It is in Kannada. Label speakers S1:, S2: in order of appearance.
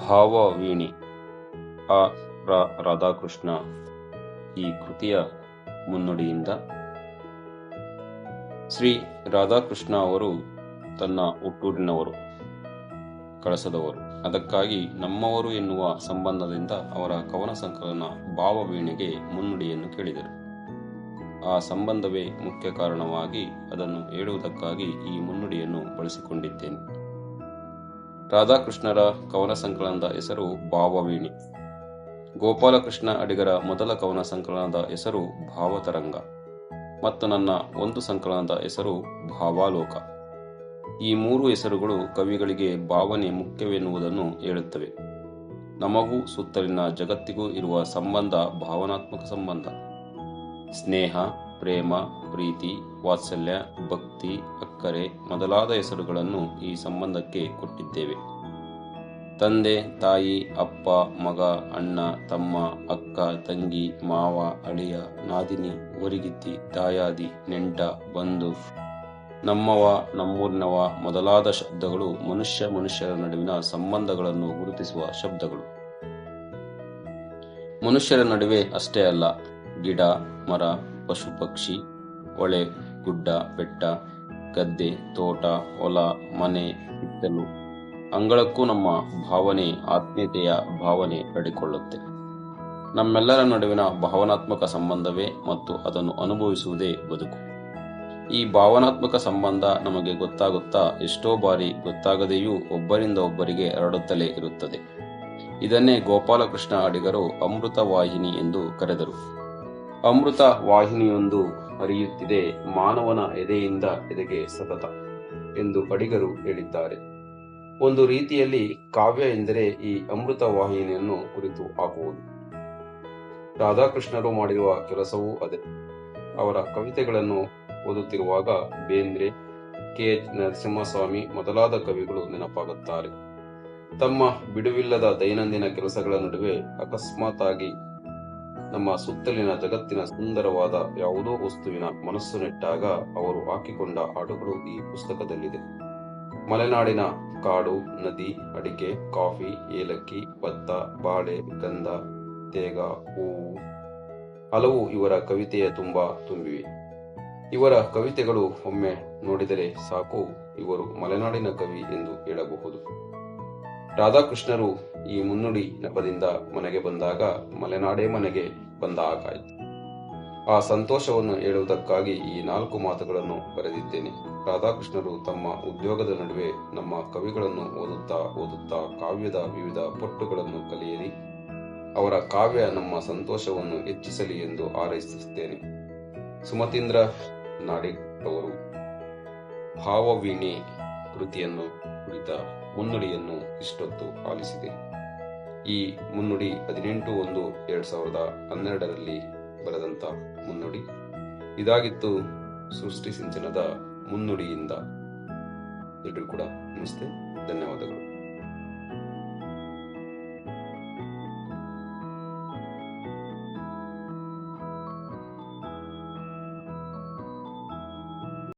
S1: ಭಾವವೀಣೆ ಆ ರಾಧಾಕೃಷ್ಣ ಈ ಕೃತಿಯ ಮುನ್ನುಡಿಯಿಂದ ಶ್ರೀ ರಾಧಾಕೃಷ್ಣ ಅವರು ತನ್ನ ಹುಟ್ಟೂರಿನವರು, ಕಳಸದವರು. ಅದಕ್ಕಾಗಿ ನಮ್ಮವರು ಎನ್ನುವ ಸಂಬಂಧದಿಂದ ಅವರ ಕವನ ಸಂಕಲನ ಭಾವವೀಣೆಗೆ ಮುನ್ನುಡಿಯನ್ನು ಕೇಳಿದರು. ಆ ಸಂಬಂಧವೇ ಮುಖ್ಯ ಕಾರಣವಾಗಿ ಅದನ್ನು ಹೇಳುವುದಕ್ಕಾಗಿ ಈ ಮುನ್ನುಡಿಯನ್ನು ಬಳಸಿಕೊಂಡಿದ್ದೇನೆ. ರಾಧಾಕೃಷ್ಣರ ಕವನ ಸಂಕಲನದ ಹೆಸರು ಭಾವವೀಣೆ. ಗೋಪಾಲಕೃಷ್ಣ ಅಡಿಗರ ಮೊದಲ ಕವನ ಸಂಕಲನದ ಹೆಸರು ಭಾವತರಂಗ ಮತ್ತು ನನ್ನ ಒಂದು ಸಂಕಲನದ ಹೆಸರು ಭಾವಾಲೋಕ. ಈ ಮೂರು ಹೆಸರುಗಳು ಕವಿಗಳಿಗೆ ಭಾವನೆ ಮುಖ್ಯವೆನ್ನುವುದನ್ನು ಹೇಳುತ್ತವೆ. ನಮಗೂ ಸುತ್ತಲಿನ ಜಗತ್ತಿಗೂ ಇರುವ ಸಂಬಂಧ ಭಾವನಾತ್ಮಕ ಸಂಬಂಧ. ಸ್ನೇಹ, ಪ್ರೇಮ, ಪ್ರೀತಿ, ವಾತ್ಸಲ್ಯ, ಭಕ್ತಿ, ಅಕ್ಕರೆ ಮೊದಲಾದ ಹೆಸರುಗಳನ್ನು ಈ ಸಂಬಂಧಕ್ಕೆ ಕೊಟ್ಟಿದ್ದೇವೆ. ತಂದೆ, ತಾಯಿ, ಅಪ್ಪ, ಮಗ, ಅಣ್ಣ, ತಮ್ಮ, ಅಕ್ಕ, ತಂಗಿ, ಮಾವ, ಅಳಿಯ, ನಾದಿನಿ, ಒರಿಗಿತ್ತಿ, ದಾಯಾದಿ, ನೆಂಟ, ಬಂಧು, ನಮ್ಮವ, ನಮ್ಮೂರಿನವ ಮೊದಲಾದ ಶಬ್ದಗಳು ಮನುಷ್ಯರ ನಡುವಿನ ಸಂಬಂಧಗಳನ್ನು ಗುರುತಿಸುವ ಶಬ್ದಗಳು. ಮನುಷ್ಯರ ನಡುವೆ ಅಷ್ಟೇ ಅಲ್ಲ, ಗಿಡ, ಮರ, ಪಶು ಪಕ್ಷಿ, ಹೊಳೆ, ಗುಡ್ಡ, ಬೆಟ್ಟ, ಗದ್ದೆ, ತೋಟ, ಹೊಲ, ಮನೆ, ಹಿತ್ತಲು, ಅಂಗಳಕ್ಕೂ ನಮ್ಮ ಭಾವನೆ, ಆತ್ಮೀಯತೆಯ ಭಾವನೆ ಹರಡಿಕೊಳ್ಳುತ್ತೆ. ನಮ್ಮೆಲ್ಲರ ನಡುವಿನ ಭಾವನಾತ್ಮಕ ಸಂಬಂಧವೇ ಮತ್ತು ಅದನ್ನು ಅನುಭವಿಸುವುದೇ ಬದುಕು. ಈ ಭಾವನಾತ್ಮಕ ಸಂಬಂಧ ನಮಗೆ ಗೊತ್ತಾಗುತ್ತಾ ಎಷ್ಟೋ ಬಾರಿ ಗೊತ್ತಾಗದೆಯೂ ಒಬ್ಬರಿಂದ ಒಬ್ಬರಿಗೆ ಹರಡುತ್ತಲೇ ಇರುತ್ತದೆ. ಇದನ್ನೇ ಗೋಪಾಲಕೃಷ್ಣ ಅಡಿಗರು ಅಮೃತ ವಾಹಿನಿ ಎಂದು ಕರೆದರು. ಅಮೃತ ವಾಹಿನಿಯೊಂದು ಹರಿಯುತ್ತಿದೆ ಮಾನವನ ಎದೆಯಿಂದ ಎದೆಗೆ ಸತತ ಎಂದು ಅಡಿಗರು ಹೇಳಿದ್ದಾರೆ. ಒಂದು ರೀತಿಯಲ್ಲಿ ಕಾವ್ಯ ಎಂದರೆ ಈ ಅಮೃತ ವಾಹಿನಿಯನ್ನು ಕುರಿತು ಹಾಕುವುದು. ರಾಧಾಕೃಷ್ಣರು ಮಾಡಿರುವ ಕೆಲಸವೂ ಅದೇ. ಅವರ ಕವಿತೆಗಳನ್ನು ಓದುತ್ತಿರುವಾಗ ಬೇಂದ್ರೆ, ಕೆ.ಎಚ್. ನರಸಿಂಹಸ್ವಾಮಿ ಮೊದಲಾದ ಕವಿಗಳು ನೆನಪಾಗುತ್ತಾರೆ. ತಮ್ಮ ಬಿಡುವಿಲ್ಲದ ದೈನಂದಿನ ಕೆಲಸಗಳ ನಡುವೆ ಅಕಸ್ಮಾತ್ತಾಗಿ ನಮ್ಮ ಸುತ್ತಲಿನ ಜಗತ್ತಿನ ಸುಂದರವಾದ ಯಾವುದೋ ವಸ್ತುವಿನ ಮನಸ್ಸು ನೆಟ್ಟಾಗ ಅವರು ಹಾಕಿಕೊಂಡ ಹಾಡುಗಳು ಈ ಪುಸ್ತಕದಲ್ಲಿದೆ. ಮಲೆನಾಡಿನ ಕಾಡು, ನದಿ, ಅಡಿಕೆ, ಕಾಫಿ, ಏಲಕ್ಕಿ, ಭತ್ತ, ಬಾಳೆ, ಗಂಧ, ತೇಗ, ಹೂವು ಹಲವು ಇವರ ಕವಿತೆಯ ತುಂಬಿವೆ. ಇವರ ಕವಿತೆಗಳು ಒಮ್ಮೆ ನೋಡಿದರೆ ಸಾಕು, ಇವರು ಮಲೆನಾಡಿನ ಕವಿ ಎಂದು ಹೇಳಬಹುದು. ರಾಧಾಕೃಷ್ಣರು ಈ ಮುನ್ನುಡಿ ನೆಪದಿಂದ ಮನೆಗೆ ಬಂದಾಗ ಮಲೆನಾಡೇ ಮನೆಗೆ ಬಂದ ಹಾಗಾಯಿತು. ಆ ಸಂತೋಷವನ್ನು ಹೇಳುವುದಕ್ಕಾಗಿ ಈ 4 ಮಾತುಗಳನ್ನು ಬರೆದಿದ್ದೇನೆ. ರಾಧಾಕೃಷ್ಣರು ತಮ್ಮ ಉದ್ಯೋಗದ ನಡುವೆ ನಮ್ಮ ಕವಿಗಳನ್ನು ಓದುತ್ತಾ ಕಾವ್ಯದ ವಿವಿಧ ಪಟ್ಟುಗಳನ್ನು ಕಲಿಯಲಿ. ಅವರ ಕಾವ್ಯ ನಮ್ಮ ಸಂತೋಷವನ್ನು ಹೆಚ್ಚಿಸಲಿ ಎಂದು ಹಾರೈಸುತ್ತೇನೆ. ಸುಮತೀಂದ್ರ ನಾಡಿಗರವರು ಭಾವವೀಣೆ ಕೃತಿಯನ್ನು ಕುರಿತ ಮುನ್ನುಡಿಯನ್ನು ಇಷ್ಟೊತ್ತು ಆಲಿಸಿದೆ. ಈ ಮುನ್ನುಡಿ 18/1/2012 ಬರೆದಂತ ಮುನ್ನುಡಿ ಇದಾಗಿತ್ತು. ಸೃಷ್ಟಿ ಸಿಂಚನದ ಮುನ್ನುಡಿಯಿಂದ ಎಲ್ರಿಗೂ ಕೂಡ ನಮಸ್ತೆ, ಧನ್ಯವಾದಗಳು.